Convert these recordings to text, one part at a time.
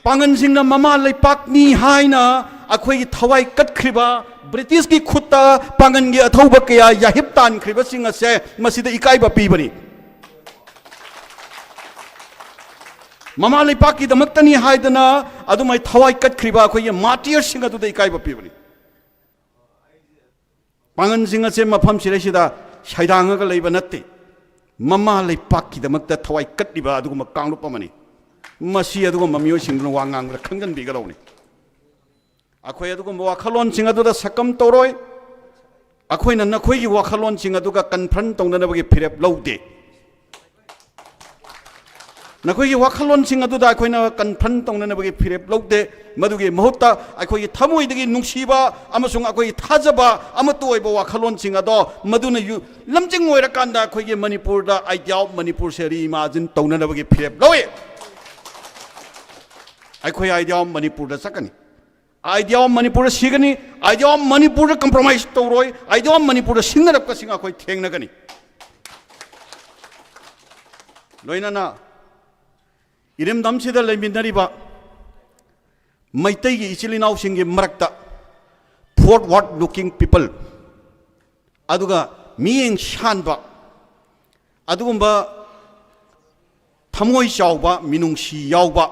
Pangan Singh mama लेपाकनी हाइना अखोई थवाई कटख्रिबा British की खुत्ता पांगन की अथौब कया याहिब तानख्रिबा सिंह असे मसिद इकाइबा पीबनी ममा लेपाकी दमक्तनी हाइदना अदुमै थवाई कटख्रिबा अखोई मार्टियर सिंह अदुदा इकाइबा पीबनी पांगन सिंह असे मफम सिरेसिदा साइदांगगा लेबा नत्ते ममा लेपाकी दमक्ता थवाई कटलिबा अदुगुमा कांगलुप अमनी मसी अदुगुमा मियोसिंगना वा ngangra खंगन बिगरौनी अखोई अदुगुमा वाखलोन सिंह अदुदा सकम तौरोय अखोइना नखोइगी वाखलोन सिंह अदुगा कन्फ्रंट तौननबगी फिरेप लौदे नखोइगी वाखलोन सिंह अदुदा अखोइना कन्फ्रंट तौननबगी फिरेप लौदे मदुगी महुत्ता अखोइगी थमोइदगी नुंसीबा अमसुंग अखोइगी थाजबा अमतोइबा वाखलोन सिंह अदो मदुना लमजिंग ओइरकांदा अखोइगी मणिपुरदा आइडिया ऑफ मणिपुर से रीइमेजिन तौननबगी फिरेप लौए अखोइ आइडिया ऑफ मणिपुर सकनी आइडिया ऑफ मणिपुर सिगनी आइडिया ऑफ मणिपुर कंप्रोमाइज तौरोय आइडिया ऑफ मणिपुर सिंगरपका सिंग अखोइ थेंगनगनी लोइनाना इरेमदम सिदा लेमिनरिबा मैतैगी इचिलिनाव सिंगी मरक्ता फॉरवर्ड लुकिंग पीपल अदुगा मियेंग शानबा अदुगुंबा थमोय चावबा मिनुंगसी यावबा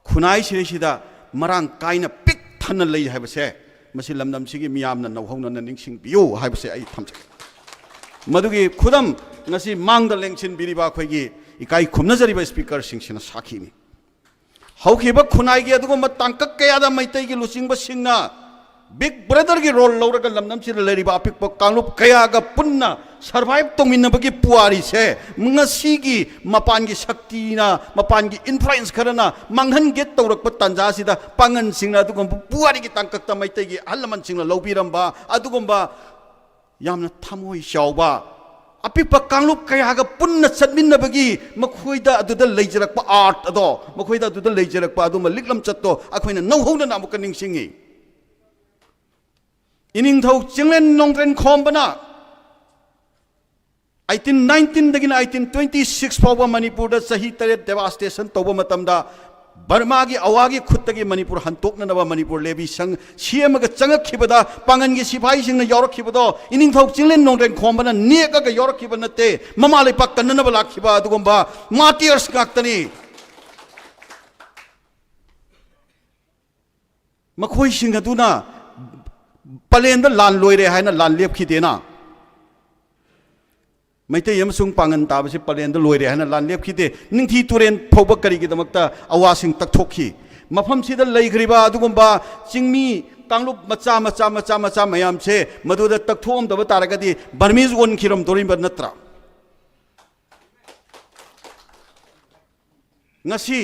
खुनाई सिरेसिदा मरांग कायना पिक थन लई हाइबसे मसि लमदम सिगी मियामना नौहौना निंगसिंग बियो हाइबसे आई थमसे मदुगी खुदम ngasi mangda lengchin biriba khoigi ikai khumnajariba speaker singchina sakhini haukiba khunai gi adugum tangkak kaya da maitai gi lusingba singna big brother gi role lawraga lamnam chi leriba apikpa kanglup kaya ga punna survive tongminabagi puari se ngasi gi mapan gi shakti na mapan gi influence kharana manghan get tawrakpa tanja sida pangan singna adugum puari gi tangkak ta maitai gi halaman singna lobiramba adugumba yamna thamoi shawba अपिप कांगलुप कयागा पुन्ना चटमिन्नबगी मखोइदा अदुदा लेजरकपा art अदो मखोइदा अदुदा लेजरकपा अदुमा लिकलम चत्तो अखोइना नौहौना नामुक निंगसिंगी इनिंगथौ चिंगलेन नोंग्रेन खोमबना 1819 दगिना 1826 फावबा मणिपुरदा सही तरे डेवास्टेशन तौबा मतमदा बर्मा की अवागी खुत्तगी मणिपुर हंतोकननबा मणिपुर लेबी संग सीएमगा चंगखिबदा पांगन की सिपाही सिंगना यौरखिबदो इनिंगथौ चिंगलेन नोंग्रेन खोमबना नेगगा यौरखिबा नते ममाले पक कन्ननबा लाखिबा अदुगुंबा मार्टियर्स गाक्तनी मखोइ सिंग अदुना पलेंदा लान लोइरे हाइना लान लेपखिदेना मैते यमसुंग पांगन ताबसे पलेंदा लोइरे हाइना लान लेपखिदे निंथि तुरेन फौबा करिगिदमक्ता अवासिंग तकथोखि मफम सिदा लैग्रिबा अदुगुंबा चिंगमी कांगलुप मचा मचा मचा मचा मयाम से मदुदा तकथोम दबा तारगदि बर्मीज वन खिरम दोरिबा नत्रा ngasi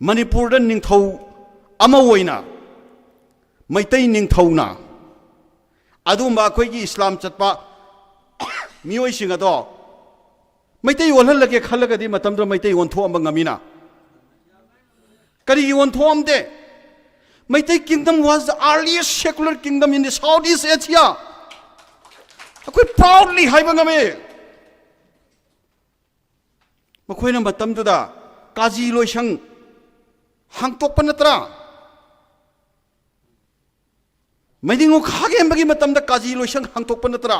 मणिपुरदा निंथौ अमा ओइना मैतै निंथौना अदुंबा अखोइगी इस्लाम चटपा मियोइसिंग अदो मैतै ओलहलगे खलगदि मतमदो मैतै ओनथोअम्बा ngамina करी ओनथोअमदे Meitei kingdom was the earliest secular kingdom in the south east Asia अखोइ प्राउडली हाइबा ngame मखोइना मतमदुदा काजी लोइसंग हांगतोकपा नत्रा मैदिंगो खागेंबगी मतमदा काजी लोइसंग हांगतोकपा नत्रा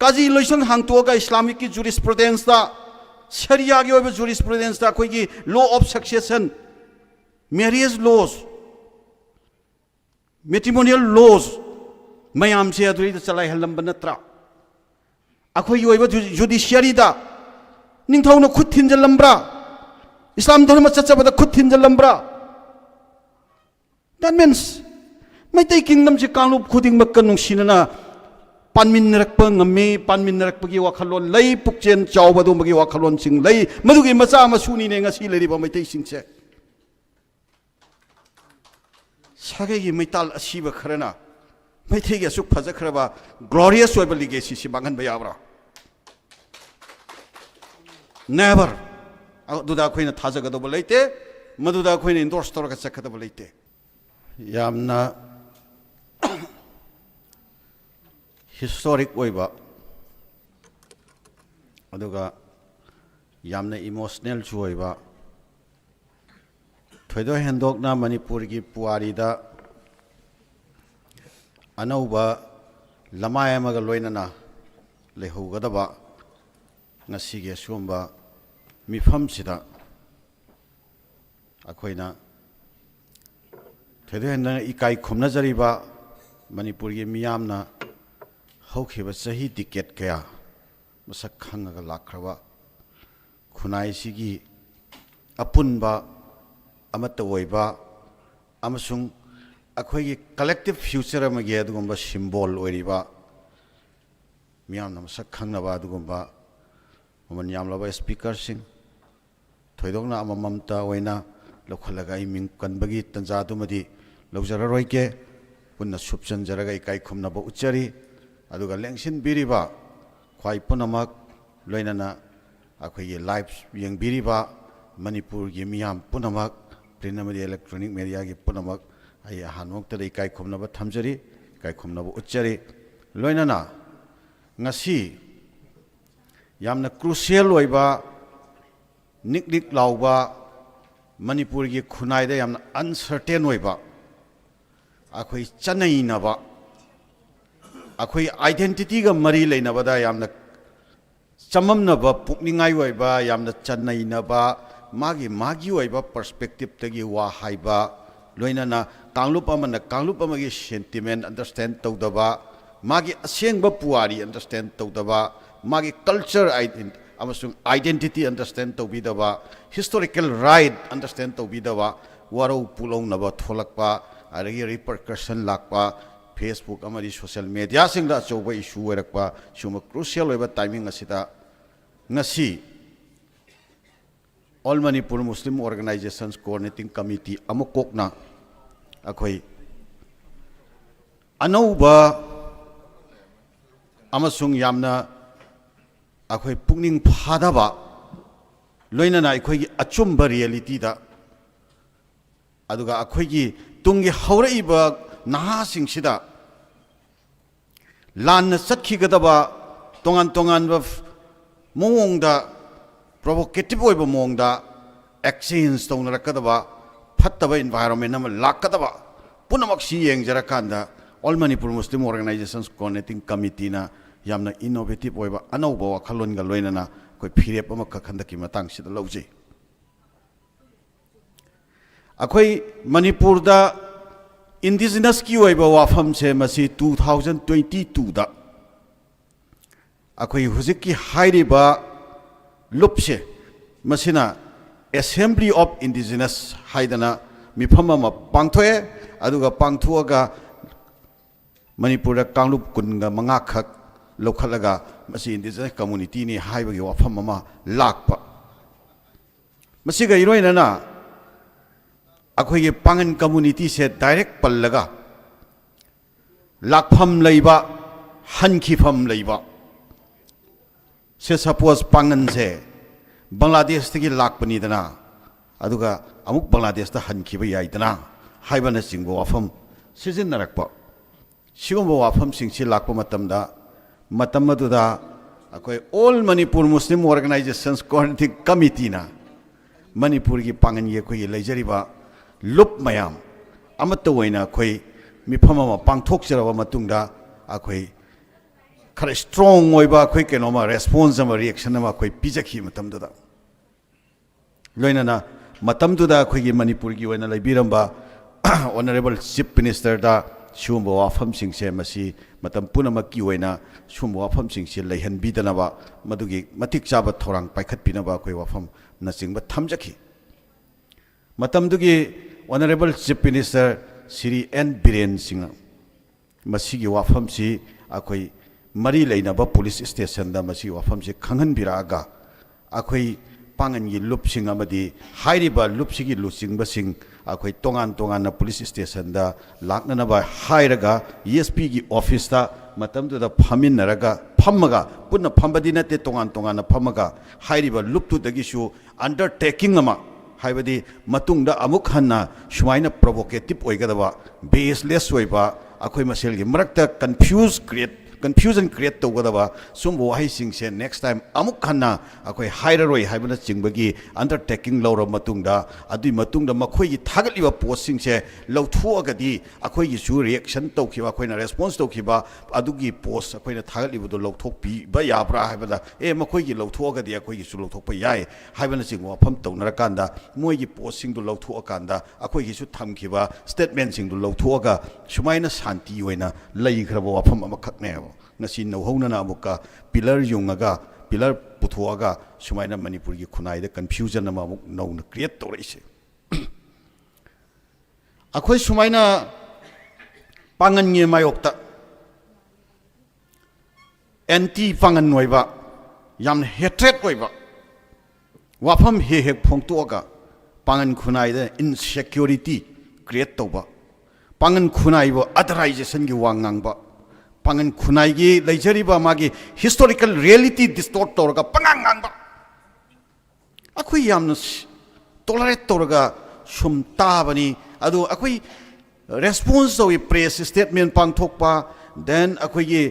काजी लोइसंग हांगतोगा इस्लामिक की जुरिस्प्रुडेंस दा शरिया की ओबे जुरिस्प्रुडेंस दा कोई की law of succession marriage laws matrimonial laws मयाम से अदुरी दा चलाई हलंबा नत्रा अखोई ओबे जुडिशियरी दा निंथौना खुद थिंजलंब्रा इस्लाम धर्म चचबदा खुद थिंजलंब्रा दैट मीन्स मैतै किंगडम से कांगलुप खुदिंगमक नुंसिनना पानमिनरकप ngame पानमिनरकपगी वाखलोन लई पुकचेन चावबदुमगी वाखलोन सिंग लई मदुगी मचा मसुनी ने ngasi लेरिबा मैतै सिंगसे सागेगी मैताल असीबा खरना मैथैगी असुक फजखरबा ग्लोरियस ओइबा लिगेसी सि बांगनबा याब्रा नेवर अदुदा खोइना थाजगदबा लैते मदुदा खोइना इंडोर्स तौरगा चखदबा लैते यामना हिस्टोरिक ओइबा अदुगा यामना इमोशनल चु ओइबा थोइदो हेंदोकना मणिपुर की पुवारीदा अनौबा लमाय अमगा लोइनना लेहौगदबा ngasige sumba mifam sida akoina thedena ikai khumna jariba manipur gi miyamna hokhiba sahi ticket kaya masak khangaga lakhrawa khunai sigi apunba amata oiba amasung akhoi gi collective future amagi adugumba symbol oiriba miyamna masak khangnaba adugumba मन यामलाबा speaker Singh थोइदोंना अमममता ओइना लखलगा इमिंग कनबगी तंजादुमदी लौजररोइके पुन्ना सुपचनजरगा इकाई खुमनाबो उच्चरी अदुगा लेंसिन बिरिबा ख्वाइ पुनमक लोइनाना अखोइगे live यंगबिरिबा Manipur गी मियाम पुनमक print अमदी electronic media गी पुनमक आई हानोक्तदा इकाई खुमनाबा थमजरी इकाई खुमनाबो उच्चरी लोइनाना ngasi यामना crucial ओइबा निक निक लाउबा मणिपुर की खुनाइदा यामना uncertain ओइबा अखोइ चनैनबा अखोइ identity गा मरी लेनबदा यामना चममनबा पुकनिंगाइ ओइबा यामना चनैनबा मागी मागी ओइबा पर्सपेक्टिव तगी वा हाइबा लोइनाना कांगलुप अमना कांगलुप अमगी सेंटिमेंट अंडरस्टैंड तौदबा मागी असेंगबा पुआरी अंडरस्टैंड तौदबा मागी कल्चर आइडेंटिटी अंडरस्टैंड तौबीदबा हिस्टोरिकल राइट अंडरस्टैंड तौबीदबा वारो पुलौनबा थोलकपा अरगी रिपरकशन लाकपा फेसबुक अमरी सोशल मीडिया सिंगदा अचौबा इशू ओइरकपा सुम क्रुशियल ओइबा टाइमिंग असिदा ngasi all Manipur Muslim organisations coordinating committee अमुकोकना अखोई अनौबा अमसुंग यामना अखोई पुकनिंग फादबा लोइनना अखोई अचुम्ब रियलिटी दा अदुगा अखोई तुंगी हौरइबा नहासिंगसिदा लान सत्खिगदबा तोंगान तोंगान मोंगदा प्रोवोकेटिव ओइबा मोंगदा एक्सचेंज तौनरकदबा फत्तबा एनवायरनमेंट अमा लाकदबा पुनमक सि येंगजरकांदा all Manipur Muslim organisations coordinating committee ना यामना इनोवेटिव ओइबा अनौबा वखलोनगा लोइनना कोइ फिरेप अमा खखंदकी मतंग सिदा लौजे अखोई मणिपुर दा इंडिजिनस की ओइबा वाफम से मसी 2022 दा अखोई हुजिक की हाइरिबा लुपसे मसिना असेंबली ऑफ इंडिजिनस हाइदना मिफम अमा पांगथोए अदुगा पांगथुअगा मणिपुर कांगलुप कुनगा मंगा खक लौखलगा मसी इंडिजिनस कम्युनिटी नि हाइबगी वाफम अमा लाकपा मसिगा इरोइनना अखोई पांगन कम्युनिटी से डायरेक्ट पल्लगा लाकफम लैबा हनखिफम लैबा से सपोज पांगन से बांग्लादेश तगी लाकपनीदना अदुगा अमुक बांग्लादेश ता हनखिबा याइदना हाइबना सिंगो वाफम सिजिनरकपा सिगुम्बा वाफम सिंगसि लाकपा मतमदुदा अखोई all Manipur Muslim organisations coordinating committee ना मणिपुर की पांगन ये कोई लेजरिबा लुप मयाम अमत ओइना अखोई मिफम अमा पांगथोकजरबा मतुंगदा अखोई खरे स्ट्रॉन्ग ओइबा अखोई केनोमा रेस्पॉन्स अमा रिएक्शन अमा अखोई पिजखि मतमदुदा लोइनाना मतमदुदा अखोई की मणिपुर की ओइना लैबिरंबा ऑनरेबल चीफ मिनिस्टर दा शुंबो वाफम सिंगसे मसी मतम पुनमक की ओइना शुंबो वाफम सिंगसे लैहनबिदनबा मदुगी मतिक चाबा थोरांग पाइखतपिनबा अखोई वाफम नचिंगबा थमजखि मतमदुगी honourable chief minister Shri N Biren Singh मसीगी वाफम सी अखोई मरी लेनबा पुलिस स्टेशन दा मसी वाफम से खंगनबिरागा अखोई पांगनगी लुपसिंग अमदी हाइरिबा लुपसिगी लुचिंगबसिंग अखोई तोंगान तोंगान पुलिस स्टेशन दा लाकननबा हाइरगा एसपी की ऑफिस दा मतमदुदा फमिनरगा फमगा पुन्ना फमबदी नते तोंगान तोंगान फमगा हाइरिबा लुपतुदगिसु अंडरटेकिंग अमा हाइबदी मतुंगदा अमुक हन्ना सुमाइना प्रोवोकेटिव ओइगदबा बेसलेस ओइबा अखोई मसेलगी मरक्ता कंफ्यूज क्रिएट confusion create tꯧगदबा सुम वाहिसिंग से next time अमुक खन्ना अखोई हाइररोई हाइबना चिंबगी undertaking लौर मतुंगदा अदुई मतुंगदा मखोई थागलिबा पोस्टिंग से लौथुअगदी अखोई सु रिएक्शन तौखिबा अखोइना रेस्पॉन्स तौखिबा अदुगी पोस्ट अखोइना थागलिबदो लौथोकपीबा याब्रा हाइबदा ए मखोई लौथुअगदी अखोई सु लौथोकपा याय हाइबना चिंग वाफम तौनरकांदा मोइगी पोस्टिंग दो लौथुअकांदा अखोई सु थमखिबा स्टेटमेंट सिंग दो लौथुअगा सुमाइना शांति होइना लैखरबो वाफम अमखकनेबो ngasi nauhona na amuka pillar yungaga pillar puthuaga sumaina manipur gi khunai da confusion na amuk nau na create tore ise akhoi sumaina pangan nge mayokta anti pangan noiba yam hatred oiba wafam he he phongtuaga pangan khunai da insecurity create toba pangan khunai bo authorization gi wangang ba pangan khunai gi leijariba magi historical reality distort torga pangang ba akhui yamna tolerate torga sum tabani adu akhui response to press statement pangthokpa then akhui gi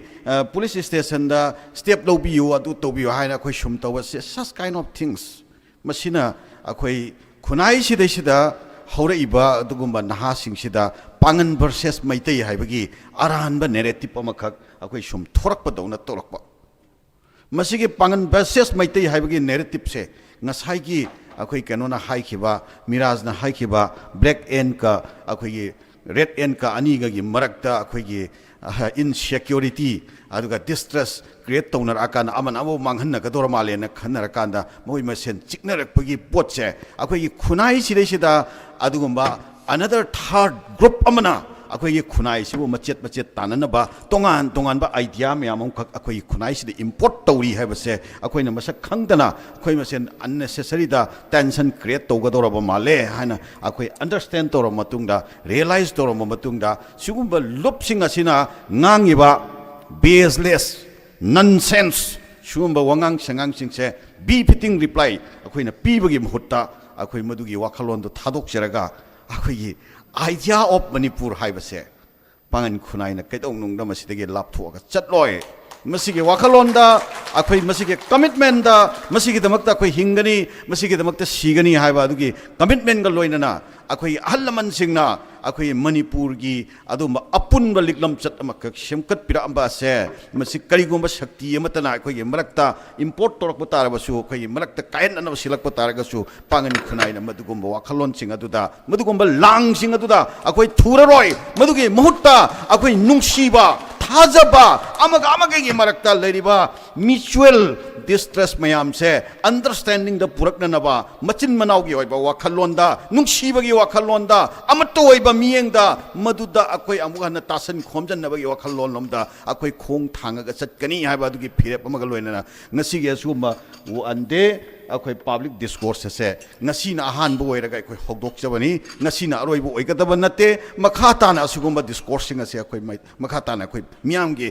police station da step lobiu adu tobiu haina akhui sum tawa such kind of things masina akhui khunai sida हौरइबा अदुगुम्बा नहासिंगसिदा Pangan versus Meitei हाइबगी अरानबा narrative अमखक अखोइ सुम थोरकपदौना तोरकपा मसिगे पांगन वर्सेस मैतै हाइबगी नेरेटिव से ngसाइगी अखोइ केनोना हाइखिबा मिराजना हाइखिबा ब्लैक एंड का अखोइ रेड एंड का अनिगगी मरकता अखोइ इनसिक्योरिटी अदुगा डिस्ट्रेस क्रिएट तौनर आकान अमन अबो मांगहन गदोर मालेना खनर कांदा मोइ मसेन चिकनरपगी पोटसे अखोइ खुनाइ सिदैसिदा अदुगुम्बा another third group amana अखोइ खुनाइ सिबो मचेत मचेत ताननबा तोंगान तोंगानबा आइडिया म्याम खक अखोइ खुनाइ सिद इंपोर्ट तौरी हैबसे अखोइना मसक खंगदना अखोइ मसेन अननेसेसरी दा टेंशन क्रिएट तौगदोरबा माले हाना अखोइ अंडरस्टैंड तोर मतुंगदा रियलाइज तोर मतुंगदा सिगुम्बा लुपसिंग असिना ngangiba baseless nonsense सिगुम्बा वंगांग संगांग सिंगसे बी फिटिंग रिप्लाई अखोइना पीबगी महत्ता अखोइ मदुगी वाखलोंदो थादोकजरगा अखोइ आइडिया ऑफ मणिपुर हाइबसे पांगन खुनाइना कैदौनुंगदा मसिदगे लापथोगा चटलोय मसिगे वाखलोंदा अखोइ मसिगे कमिटमेंट दा मसिगे दमकता अखोइ हिंगनी मसिगे दमकता सिगनी हाइबा अदुगी कमिटमेंट गा लोइनना अखोइ अहलमन सिंगना अखोइ मणिपुर गी अदुम अपुनबा लिकलम चट अमक सेमकत पिरांबा से मसि करिगुंबा शक्ति अमतना अखोइ मरकता इंपोर्ट तोरक तारबसु अखोइ मरकता कायन अनब सिलक तारगसु पांगन खुनाइना मदुगुंबा वाखलोन सिंग अदुदा मदुगुंबा लांग सिंग अदुदा अखोइ थुररोय मदुगी मुहुत्ता अखोइ नुंगसीबा थाजबा अमगा अमगे मरकता लेरिबा म्यूचुअल डिस्ट्रेस मयाम से अंडरस्टैंडिंग द पुरकनबा मचिन मनावगी होइबा वाखलोंदा नुंगसीबगी वाखलोंदा अमतो होइबा मियेंगदा मदुदा अखोइ अमुगन तासन खोमजनबगी वाखलोन लोमदा अखोइ खोंग थांगगा चटकनी हाइबा दुगी फिरेप अमगा लोइना ngasiगे सुमा वो अंदे अखोइ पब्लिक डिस्कोर्स से ngasiना अहानबो ओइरगा अखोइ होगदोकजबनी ngasiना अरोइबो ओइगदब नते मखाताना असुगुम्बा डिस्कोर्सिंग से अखोइ मखाताना अखोइ मियामगे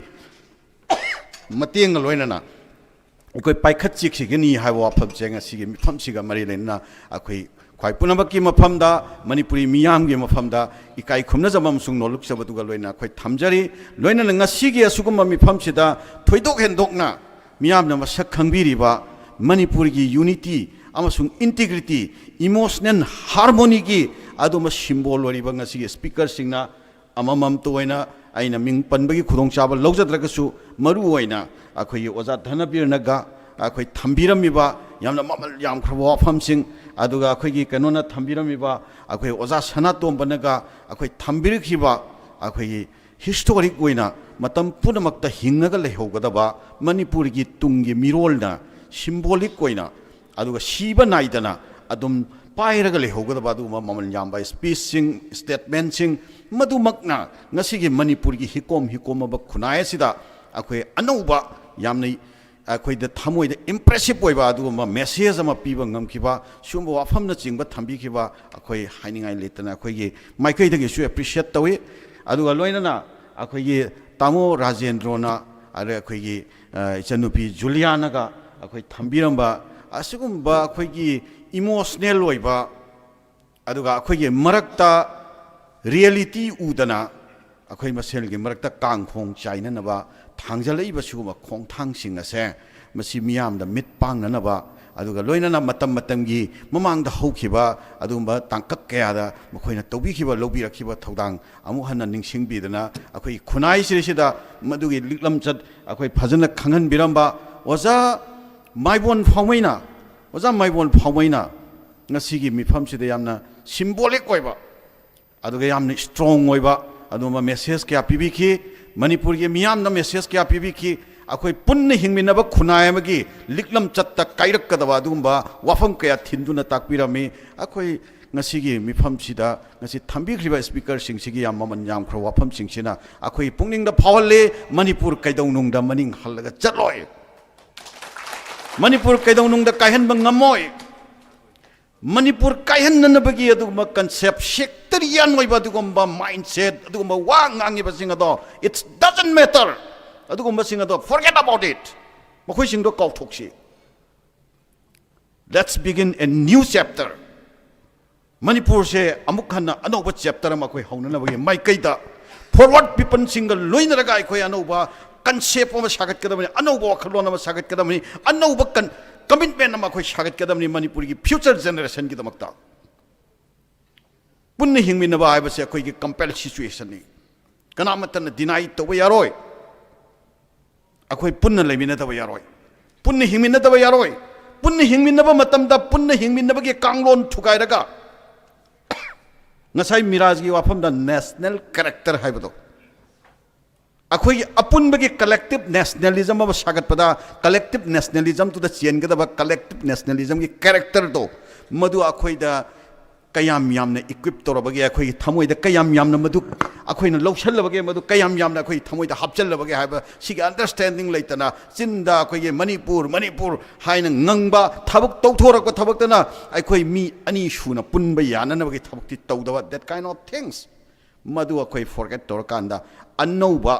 मतेंग लोइना अखोइ पाइखत चिकसिगनी हाइबो वाफम से ngasiगे मिफमसिगा मरि लेना अखोइ ख्वाइ पुनमकी मफमदा मणिपुरी मियामगे मफमदा इकाइ खुमनजबम सुंग नोलुकसबदुगा लोइना अखोइ थमजरी लोइना ngasiगे असुगुम्बा मिफमसिदा थोइदोक हेंदोकना मियामना मसक खंगबिरिबा मणिपुर की यूनिटी अमसुंग इंटीग्रिटी इमोशनल हार्मोनी की अदुम सिंबल ओरिबा ngasi स्पीकर सिंगना अममम तोइना आइना मिंग पनबगी खुदोंग चाबा लौजद्रगसु मरु ओइना अखोइ ओजा धनबीरनगा अखोइ थंबिरमिबा यामना ममल याम खरबो वाफम सिंग अदुगा अखोइ कनोना थंबिरमिबा अखोइ ओजा सनातोंबनगा अखोइ थंबिरखिबा अखोइ हिस्टोरिक ओइना मतम पुनमक्ता हिंगगा लेहोगदबा मणिपुर की तुंगी मिरोलना सिंबॉलिक कोइना अदुगा सीबा नाइदना अदुम पाइरगा लेहोगदबा अदुमा ममल यामबा स्पीच सिंग स्टेटमेंट सिंग मदुमकना ngasiगे मणिपुर की हिकोम हिकोमब खुनाय सिदा अखोइ अनौबा यामनै अखोइ द थमोइ द इंप्रेसिव ओइबा अदुमा मेसेज अमा पीबा ngमखिबा सुंबो वाफमना चिंगबा थंबिखिबा अखोइ हाइनिंगाइ लेतना अखोइगे माइकैदगे सु एप्रिशिएट तवे अदुगा लोइनना अखोइगे तामो राजेंद्रना अरे अखोइगे इचनुपी जुलियानागा अखोइ थंबिरंबा असुगुम्बा अखोइगी इमोशनल ओइबा अदुगा अखोइगे मरकता रियलिटी उदना अखोई मसेलगी मरक्ता कांगखोंग चाइननबा थांगजलइबा सिगुमा खोंथांगसिंग असे मसी मियामदा मिट पांगननबा अदुगा लोइनना मतम मतमगी ममांगदा हौखिबा अदुगुंबा तांकक कयादा मखोइना तौबिखिबा लौबिरखिबा थौदांग अमु हन्ना निंगसिंगबिदना अखोई खुनाई सिरिसिदा मदुगी लिक्लमचत अखोई फजना खंगन बिरंबा ओजा माइबोन फावमैना ओजा माइबोन फावमैना ngasi mifam sida yamna symbolic oiba aduga yamna strong oiba aduma message kya pibiki manipur ge miyam na message kya pibiki akoi punna hingminaba khunai amagi liklam chatta kairak kadaba adumba wafam kya thinduna takpirami akoi ngasi gi mifam sida ngasi thambi khriba speaker sing sigi yam man yam khro wafam sing sina akoi pungning da phawale manipur kaidong nung da maning halaga chatloi manipur kaidong nung da kaihan bang ngamoi Manipur kaihan na bagi adugma concept sectarian oiba adugma mindset adugma wang angi basing ado it doesn't matter adugma sing ado forget about it makoi sing do kau thoksi let's begin a new chapter Manipur se amuk khana anoba chapter makoi hauna na bagi mai kaida forward people single loina raga koi anoba concept ma sagat kadamani anoba khalona ma sagat kadamani anoba kan commitment nama koi sagat kadamni manipur ki future generation ki damakta punni hingmin na ba ai base koi ki compel situation ni kana matan deny to yaroi akoi punna lemin na ba yaroi punni hingmin na ba yaroi punni hingmin na ba matam da punni hingmin na ba ki kanglon thukai raga ngasai miraj gi wafam da national character hai bado अखोई अपुनबगी collective nationalism अब सागत पदा collective nationalism तो the चेनगदब collective nationalism की character तो मधु अखोई the कयाम यामने equip तोरबगे अखोई थमोई the कयाम यामने मधु अखोई न लौशलबगे मधु कयाम यामने अखोई थमोई द हपचलबगे हाब सिगे अंडरस्टैंडिंग लेतना चिंदा अखोई Manipur Manipur हाइन ngangba thabuk tawthorako thabak अखोई मी अनि सुना पुनबा याननबगे thabuk ti tawdaba that kind of things मधु अखोई forget तोरकांदा अनौबा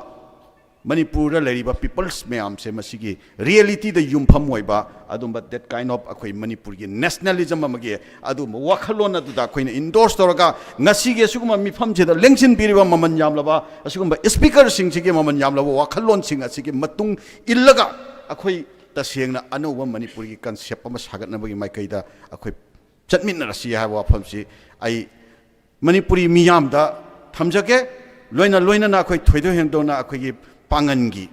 Manipur leriba people's mayam se masigi reality the yumpham oiba adumba that kind of akoi Manipur gi nationalism amagi adum wakhalona du da koina endorse toraga ngasi ge suguma mifam je da lengsin piriba maman yamlaba asugumba speaker sing sige maman yamlaba wakhalon sing asigi matung illaga akoi ta sengna anoba Manipur gi concept ama sagat na bagi mai kaida akoi chatmin na rasi ha wafam si ai Manipuri miyam da thamjage loina na akoi thoido hendo na akoi gi pangangi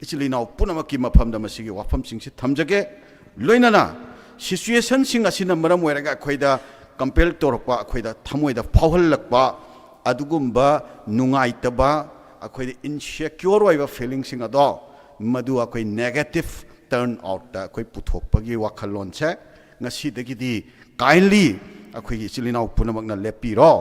ichili now punamaki mafam da masigi wafam sing si thamjage loinana situation sing asina maram oiraga khoida compel torpa khoida thamoida phawhallakpa adugumba nungaitaba akhoida insecure oiba feeling sing ado madu akoi negative turn out da akoi puthokpagi wakhalon che ngasi dagidi kindly akoi ichili now punamakna lepiro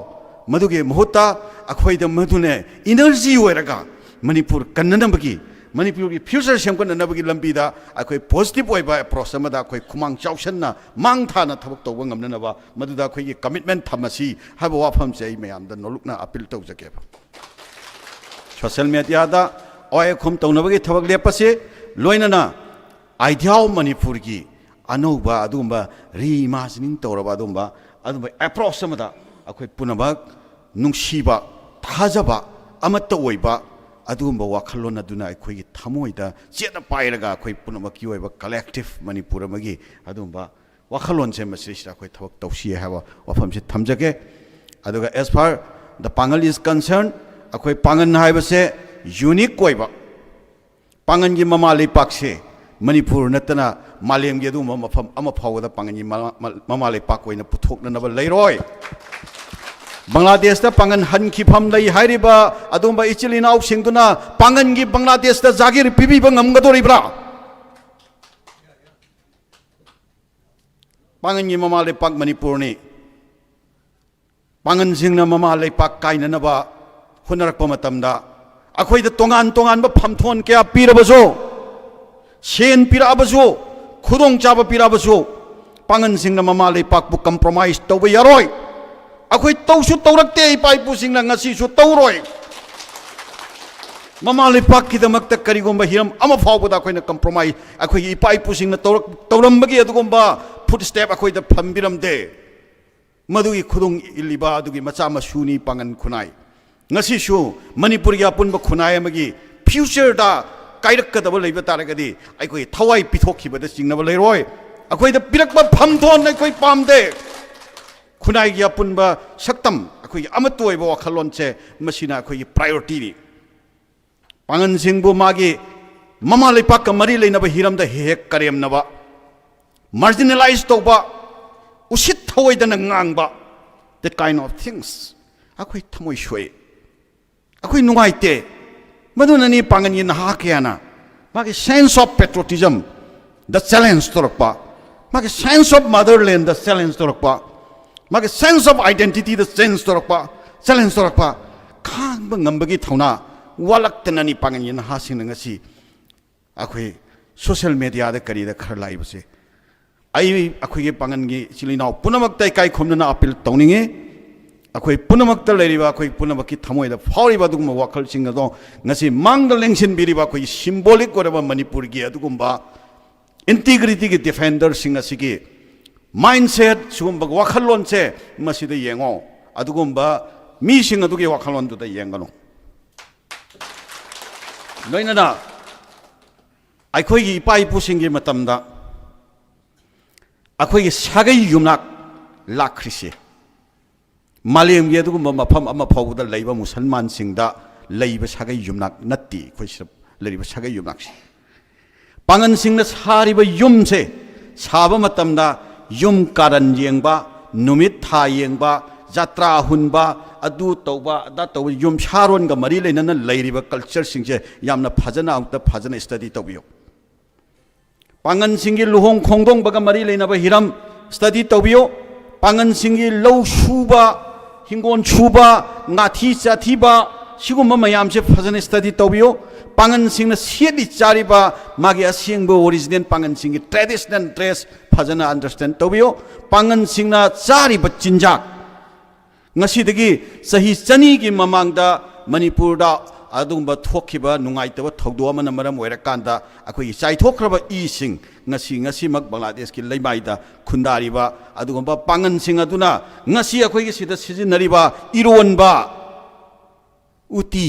maduge muhuta akhoida madune energy oiraga Manipur kannanabagi Manipur ki future semkananabagi lambida akoi positive oiba approach amada akoi khumang chausanna mangthana thabak tawba ngamnanaba maduda akoi ki commitment thamasi haba wafam sei mayam da nolukna appeal tawjake social media da oy khum tawnabagi thabak lepase loinana idea Manipur ki anoba adumba reimagining tawraba adumba approach amada akoi punabak nungsiba thajaba amatta oiba adumba wakhalona duna akhoi thamoida chena pairaga akhoi punamaki oiba collective Manipur amagi adumba wakhalon se masisra akhoi thabak tawsi hawa wafam se thamjage aduga as far the pangal is concerned akhoi pangan haiba se unique oiba pangan gi mama lepak se Manipur natana malem gi adumba mafam ama phawda pangan gi mama lepak oina puthokna na leiroi Bangladesh da pangan han ki pham dai hairiba adumba ichilina au singduna pangan gi Bangladesh da jagir pibi bangam gadoribra pangan gi mama le pak Manipur ni pangan singna mama le pak kaina na ba hunarak pamatamda akhoi da tongan ba phamthon kya pirabajo sen pirabajo khudong chaba pirabajo pangan singna mama le pak bu compromise tawba yaroi अखोई तौसु तौरक्ते इपाई पुसिंगना ngasi su tauroi mama lepak ki damak ta karigomba hiram ama phawbada khoina compromise akhoi ipai pusingna taurambagi adugomba footstep akhoi da phambiram de madugi khudung iliba adugi macha masuni pangan khunai ngasisu manipur ya punba khunai amagi future da kairkkadaba leiba taragadi aikoi thawai pithokkhibada chingnaba leiroi akoi da pirakba phamthon aikoi pamde khunai ya punba saktam akoi amatoi ba wakhalon che masina akoi priority ni pangan singbu magi mama lepak kamari leinaba hiram da hek karem naba marginalize toba usit thawai da ngangba that kind of things akoi thamoi shoi akoi nungai te madunani pangan yin ha kena magi sense of patriotism the challenge torakpa magi sense of motherland the challenge torakpa magi sense of identity the challenge torakpa khang ba ngambagi thauna walak tanani pangan yin ha sing ngasi akoi social media da kari da khar lai base ai akoi ge pangan gi chilinau punamak tai kai khomna appeal tawninge akoi punamakta leiriba akoi punamaki thamoida fauriba duguma wakal singado ngasi mangda lengsin biriba akoi symbolic koraba manipur gi adugumba integrity gi defender singa sigi mindset sugumba wakalon che masida yengo adugumba mi singa dugi wakalon du da yengano noinana akoi gi pai pu singi matamda akoi gi sagai yumnak lakrisi Malayam ye dugumba mafam ama phawda leiba musalman singda leiba sagai yumnak natti khoisrap leiba sagai yumnak pangan singna sariba yumse saba matamda yum karan yengba numit tha yengba jatra hunba adu tawba ada taw yum sharon ga mari leinana leiriba culture singje yamna phajana amta phajana study tawbiyo pangan singi luhong khongdong baga mari leinaba hiram study tawbiyo pangan singi low shuba hingon chuba ngathi chathiba sigumba mayam se phajana study tawbiyo pangan singna siedi chariba magi asingbo original pangan singi traditional dress phajana understand tawbiyo pangan singna chariba chinjak ngasidagi sahi chani gi mamangda manipur da adumba thokhiba nungaitaba thogdo amana maram oirakanda akoi chaithokraba ising ngasi mak Bangladesh ki leimaida khundariba adugumba pangan sing aduna ngasi akoi gi sida sijinariba ironba uti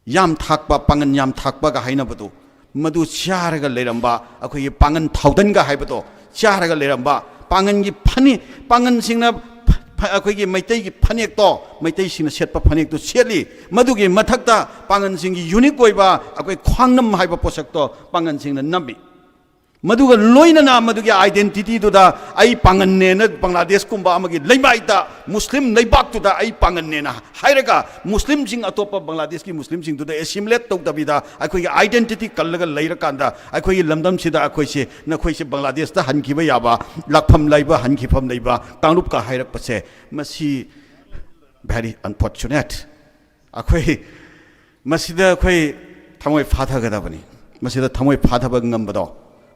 yam thakba pangan yam thakba ga hainabadu madu charaga leramba akoi pangan thaudan ga haibado charaga leramba pangan gi phani pangan singna अखोई मैतई की फनेक तो Meitei Singh setup फनेक तो सेली मधुगी मथक्ता पांगन सिंह की unique कोइबा अखोई ख्वांगनम हाइबा पोषक तो Pangan Singh Nambi मधुगा लोइनना मधुगी identity दुदा आई पांगन ने न बांग्लादेश कुंबा अमगी लेबाइता मुस्लिम लेबाक तुदा आई पांगन ने ना हाइरगा मुस्लिम सिंह अतोप बांग्लादेश की मुस्लिम सिंह तुदा एसिमुलेट तौदबिदा अखोई आइडेंटिटी कल्लगा लेरकांदा अखोई लमदम सिदा अखोई से नखोई से बांग्लादेश ता हनखिबा याबा लाखफम लैबा हनखिफम लैबा कांगरुप का हाइरक पसे मसी very unfortunate अखोई मसिदा अखोई थमोय फाथागदाबनी मसिदा थमोय फाथाबा ngambado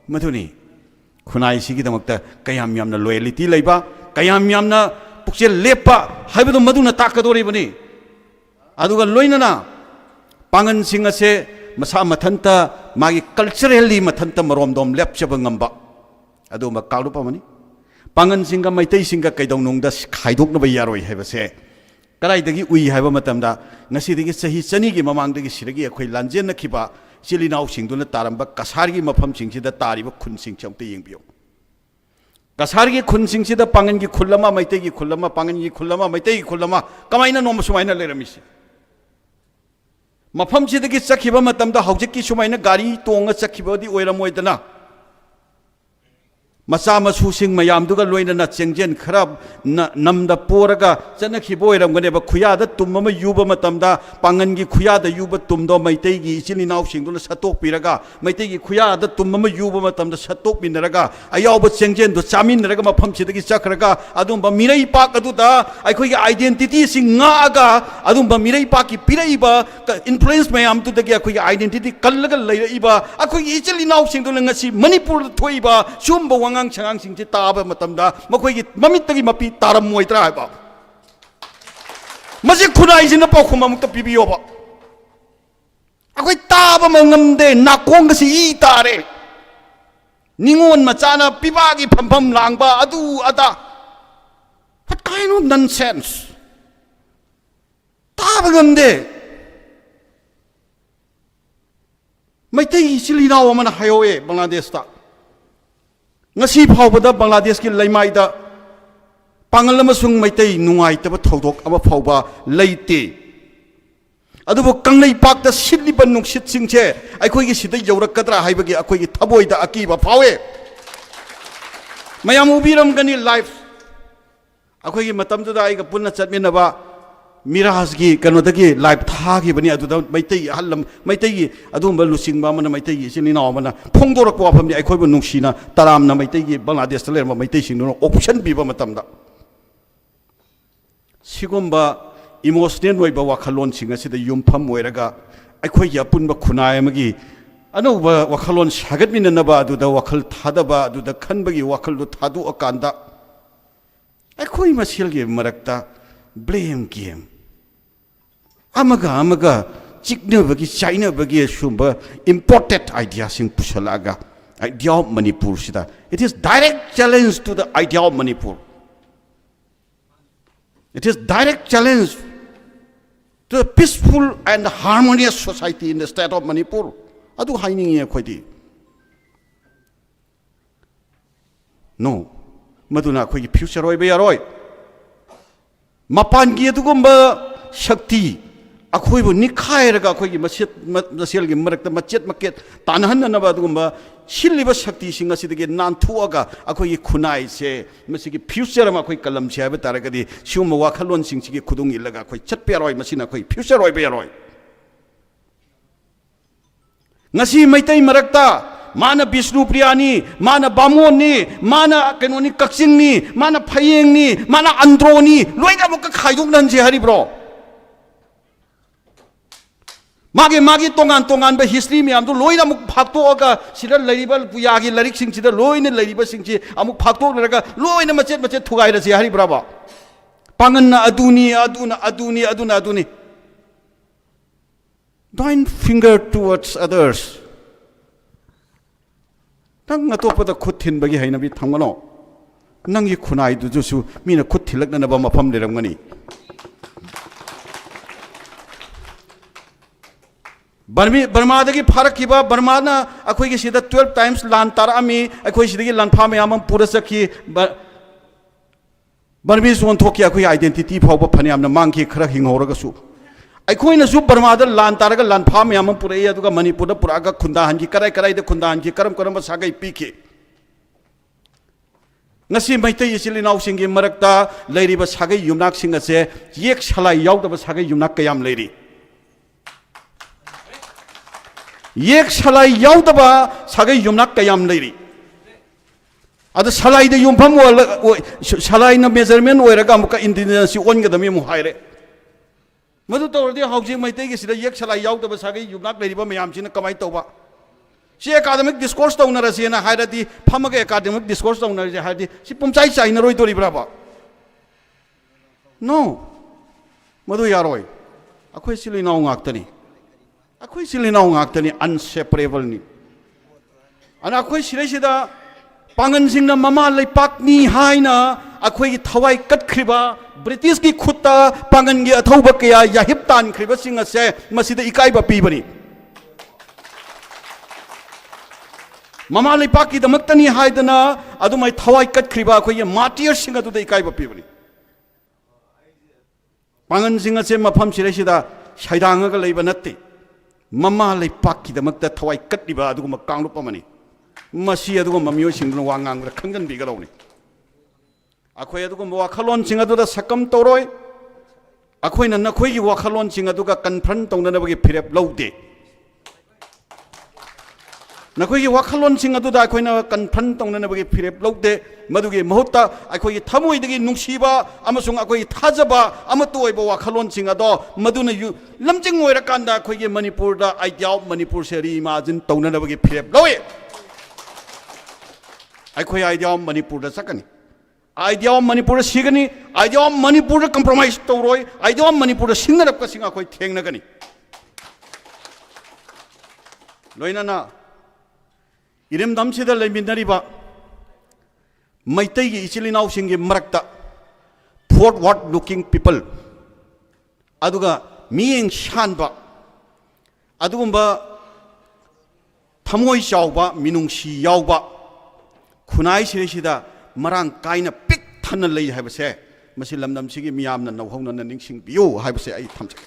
मधुनी खुनाई सिगीदमक्ता कयाम यामना लॉयल्टी लैबा कयाम यामना पुक्सेल लेपा हाइबदो मधुना ताकदोरिबनी अदुगा लोइनना पांगन सिंह असे मसा मथंता मागी कल्चरली मथंता मरोमदोम लेपचबा ngamba अदुमा कालुपामनी पांगन सिंह मैतै सिंह कैदौनुंगदा खाइदोकनबा यारोय हाइबसे कराइदगी उइ हाइबा मतमदा ngasiदगी सही चनीगी ममांगदगी सिरगी अखोय लांजेन नखिबा चिलिनाव सिंगदुना तारंबा कसारगी मफम सिंगसिदा तारिबा खुन सिंग चमते यंगबियो कसारगी खुन सिंगसिदा पांगनगी खुल्लमा मैतेगी खुल्लमा पांगनगी खुल्लमा मैतेगी खुल्लमा कमाइना नोम सुमाइना लेरमिसि मफम सिदगी चखिबा मतमदा हौजिकी सुमाइना गाड़ी तोंगा चखिबदी ओइरमोइदना मचा मसू सिंग मयामदुगा लोइनना चेंगजेन खराब नमदा पोरगा चनखिबो ओइरमगनेबा खुयादा तुममा युबा मतमदा पांगनगी खुयादा युबा तुमदो मैतेगी इचिलिनाव सिंगदुना सतोक पिरगा मैतेगी खुयादा तुममा युबा मतमदा सतोक मिनरगा अयावबा चेंगजेन दो चामिनरगा मफम सिदगी चखरगा अदुमबा मिरई पाक अदुदा अखोगी आइडेंटिटी सिंग ngaga अदुमबा मिरई पाकी पिरईबा इन्फ्लुएंस मयाम तुदगी अखोगी आइडेंटिटी कल्लगा लैरईबा अखोगी इचिलिनाव सिंगदुना ngasi मणिपुर थोइबा सुमबा वांगांग छांगांग सिंगसे ताबा मतमदा मखोगी ममितगी मपी तारमोइत्रा हाइबा मजे खुनाइजिना पाखुम अमुक्ता पिबियोबा अखोई ताबा मंगमदे नाकोंगसी ई तारे निंगोन मचाना पिबागी फमफम लांगबा अदु अदा what kind of nonsense ताब ngamde Maitai silina wamana hayoe Bangladesh ta ngasi phawbada Bangladesh ki laimai da pangal amasung maitai nungai taba thodok ama phawba leite adubo kanglei pakta silliba nungsit singche akhoi gi sidai yaurakadra haibagi akhoi gi thaboi da akiba phawe mayam ubiram gani life akhoi gi matam da ai ga punna chatminaba miraj gi kanodagi life thagi bani aduda maitai hallam maitai gi adumba lusingba mana maitai gi sinina mana phongdorak wa famni akhoi bu nungsina taramna maitai gi Bangladesh ta lerma maitai singno option biba matamda sigomba emotional oiba wakhalon singa sida yumpham oiraga akhoi ya punba khunai amagi anoba wakhalon sagat minanaba aduda wakhal thadaba aduda khanbagi wakhal du thadu akanda akhoi masil ge marakta blame game amaga chiknabagi chainabagi sumba imported idea sing pusalaga idea of Manipur sida it is direct challenge to the idea of Manipur. It is direct challenge to a peaceful and harmonious society in the state of Manipur. Adu haining ye khodi. No, maduna khoi future roi be yaroi. Mapan gi adugumba shakti akhoi bu nikhai raga khoi gi masel gi marakta machet market tanhan na ba adugumba silliba shakti singa sidagi nanthuaga akhoi gi khunai se masigi future ma khoi kalam se ba taragadi siuma wakhalon singsi khudung ilaga khoi chatpe roi masina khoi future roi be roi ngasi maitai marakta mana Vishnu Priyani mana Bamoni mana kenoni Kaksingni mana Phayengni mana Androni loina mukka khaiduk nan je hari bro magi tongan ba history mi amdu loina muk phakto aga sida lairibal puyagi larik sing sida loina lairiba singchi amuk phakto naraga loina machet thugai ra je hari braba panganna aduni don't finger towards others nang atopada khut thin bagi haina bi thangano nang yi khunai du ju mina khut thilak na ba mafam le ramgani Burma dagi pharak kiba Burma na akhoi gi sida 12 times lan tar ami akhoi sidagi lan pha me amam pura sakhi Burmese won thoki akhoi identity phawba phani amna mangki khara hinghoraga su akhoi na su Burma da lan taraga lan pha me amam pura ya duga Manipur da pura ga khunda hanji karai da khunda hanji karam sagai piki ngasi maitai isili naw singi marakta leiri ba sagai yumnak singa se yek salai yaw da ba sagai yumnak kayam leiri yek salai yaw da ba sagai yumnak kayam leiri ada salai de yumpham salai na measurement oiraga amuka intelligence on ga dami mu haire madu tawrdi hauji maitai gi sida yek salai yaw da ba sagai yumnak leiri ba mayam sina kamai tawba si academic discourse tawna ra sina hairati phamaga academic discourse tawna ra hairati si pumchai chai na roi tori braba no madu yaroi akhoi sili naw ngaktani akhoi sili naw ngaktani unseparable ni ana akhoi sile sida pangan singna mama leipak ni haina akhoi gi thawai katkhriba British ki khutta pangan gi athauba kya yahip tan khriba singa se masida ikai ba pi bani mama leipak ki damaktani haidana adumai thawai katkhriba akhoi martyr singa tu ikai ba pi bani pangan singa se mafam sile sida saidanga ga leiba natte mama leipak ki damakta thawai katliba aduguma kanglu pamani masi aduguma mamiyo singna wangang ra khanggan bi ga lawni akhoi aduguma wakhalon singa du da sakam toroi akhoi na nakhoi gi wakhalon singa du ga confront tongna na bagi phirep laude nakhoi gi wakhalon singa du da akhoi na confront tongna na bagi phirep laude madugi mahutta akhoi gi thamoi dagi nungsiba amasung akhoi thajaba amatu oiba wakhalon singa do maduna yu lamjing oira kanda akhoi gi Manipur da idea of Manipur seri imagine tongna na bagi phirep lawe akhoi idea of Manipur da sakani idea of Manipur sigani idea of Manipur compromise toroi idea of Manipur singarap ka singa akhoi thengna gani loina na irem damsida leiminariba maitai gi ichilinaw singi marakta forward looking people aduga ꯃꯤꯠꯌꯦꯡ ꯁꯥꯟꯕ ꯑꯗꯨꯒꯨꯝꯕ ꯊꯃꯣꯏ ꯆꯥꯎꯕ ꯃꯤꯅꯨꯡꯁꯤ ꯌꯥꯎꯕ ꯈꯨꯟꯅꯥꯏ ꯁꯤꯗꯩꯁꯤꯗ ꯃꯔꯥꯡ ꯀꯥꯏꯅ ꯄꯤꯛ ꯊꯟꯅ ꯂꯩ ꯍꯥꯏꯕꯁꯦ ꯃꯁꯤ ꯂꯝꯗꯝꯁꯤꯒꯤ ꯃꯤꯌꯥꯝꯅ ꯅꯧꯍꯧꯅꯅ ꯅꯤꯡꯁꯤꯡꯕꯤꯌꯨ ꯍꯥꯏꯕꯁꯦ ꯑꯩ ꯊꯝꯖꯒꯦ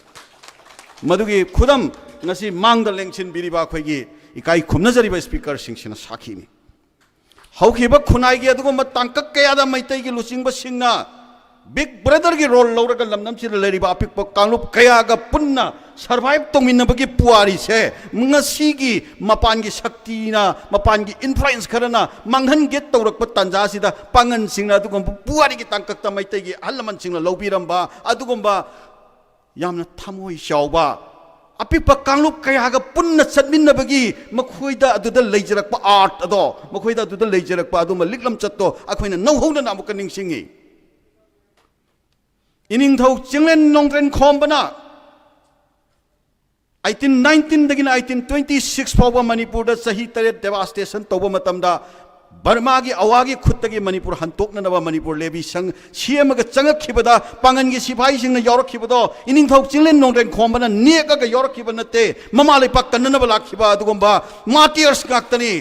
ꯃꯗꯨꯒꯤ ꯈꯨꯗꯝ ꯉꯁꯤ ꯃꯥꯡꯗ ꯂꯦꯡꯁꯤꯟꯕꯤꯔꯤꯕ ꯑꯩꯈꯣꯏꯒꯤ ꯏꯀꯥꯏ ꯈꯨꯝꯅꯖꯔꯤꯕ ꯁ꯭ꯄꯤꯀꯔꯁꯤꯡꯁꯤꯅ ꯁꯥꯈꯤꯅꯤ ꯍꯧꯈꯤꯕ ꯈꯨꯟꯅꯥꯏꯒꯤ ꯑꯗꯨꯒꯨꯝꯕ ꯇꯥꯡꯀꯛ ꯀꯌꯥꯗ ꯃꯩꯇꯩꯒꯤ ꯂꯨꯆꯤꯡꯕꯁꯤꯡꯅ ꯕꯤꯛ ꯕ꯭ꯔꯗꯔꯒꯤ ꯔꯣꯜ ꯂꯧꯔꯒ ꯂꯝꯗꯝꯁꯤꯗ ꯂꯩꯔꯤꯕ ꯑꯄꯤꯛꯄ ꯀꯥꯡꯂꯨꯞ ꯀꯌꯥꯒ ꯄꯨꯟꯅ ꯁꯔꯚꯥꯏꯚ ꯇꯧꯃꯤꯟꯅꯕꯒꯤ ꯄꯨꯋꯥꯔꯤꯁꯦ ꯉꯁꯤꯒꯤ ꯃꯄꯥꯟꯒꯤ ꯁꯛꯇꯤꯅ ꯃꯄꯥꯟꯒꯤ ꯏꯟꯐ꯭ꯂꯨꯌꯦꯟꯁ ꯈꯔꯅ ꯃꯥꯡꯍꯟꯒꯦ ꯇꯧꯔꯛꯄ ꯇꯥꯟꯖꯥꯁꯤꯗ ꯄꯥꯡꯒꯟꯁꯤꯡꯅ ꯑꯗꯨꯒꯨꯝꯕ ꯄꯨꯋꯥꯔꯤꯒꯤ ꯇꯥꯡꯀꯛꯇ ꯃꯩꯇꯩꯒꯤ ꯑꯍꯜ ꯂꯃꯟꯁꯤꯡꯅ ꯂꯧꯕꯤꯔꯝꯕ ꯑꯗꯨꯒꯨꯝꯕ ꯌꯥꯝꯅ ꯊꯃꯣꯏ ꯆꯥꯎꯕ ꯑꯄꯤꯛꯄ ꯀꯥꯡꯂꯨꯞ ꯀꯌꯥꯒ ꯄꯨꯟꯅ ꯆꯠꯃꯤꯟꯅꯕꯒꯤ ꯃꯈꯣꯏꯗ ꯑꯗꯨꯗ ꯂꯩꯖꯔꯛꯄ ꯑꯥꯔꯠ ꯑꯗꯣ ꯃꯈꯣꯏꯗ ꯑꯗꯨꯗ ꯂꯩꯖꯔꯛꯄ ꯑꯗꯨꯝꯕ ꯂꯤꯛꯂꯝꯆꯠꯇꯣ ꯑꯩꯈꯣꯏꯅ ꯅꯧꯍꯧꯅꯅ ꯑꯃꯨꯛꯀ ꯅꯤꯡꯁꯤꯡꯉꯤ 이닝ꯊꯧ ꯆꯤꯡꯂꯦꯟ ꯅꯣꯡꯗ꯭ꯔꯦꯟ ꯈꯣꯝꯕꯅ 1819 1826 ꯐꯥꯎꯕ ꯃꯅꯤꯄꯨꯔꯗ ꯆꯍꯤ 8 ꯗꯦꯚꯥꯁꯇꯦꯁꯟ ꯇꯧꯕ ꯃꯇꯝꯗ ꯕꯔꯃꯥꯒꯤ ꯑꯋꯥꯒꯤ ꯈꯨꯠꯇꯒꯤ ꯃꯅꯤꯄꯨꯔ ꯍꯟꯇꯣꯛꯅꯅꯕ ꯃꯅꯤꯄꯨꯔ ꯂꯦꯕꯤ ꯁꯪ ꯁꯦꯝꯃꯒ ꯆꯪꯉꯛꯈꯤꯕꯗ ꯄꯥꯡꯒꯟꯒꯤ ꯁꯤꯐꯥꯏꯁꯤꯡꯅ ꯌꯥꯎꯔꯛꯈꯤꯕꯗꯣ 이닝ꯊꯧ ꯆꯤꯡꯂꯦꯟ ꯅꯣꯡꯗ꯭ꯔꯦꯟ ꯈꯣꯝꯕꯅ ꯅꯦꯛꯑꯒ ꯌꯥꯎꯔꯛꯈꯤꯕ ꯅꯠꯇꯦ ꯃꯃꯥ ꯂꯩꯄꯥꯛ ꯀꯟꯅꯅꯕ ꯂꯥꯛꯈꯤꯕ ꯑꯗꯨꯒꯨꯝꯕ ꯃꯥꯔꯇꯤꯌꯔꯁ ꯉꯥꯛꯇꯅꯤ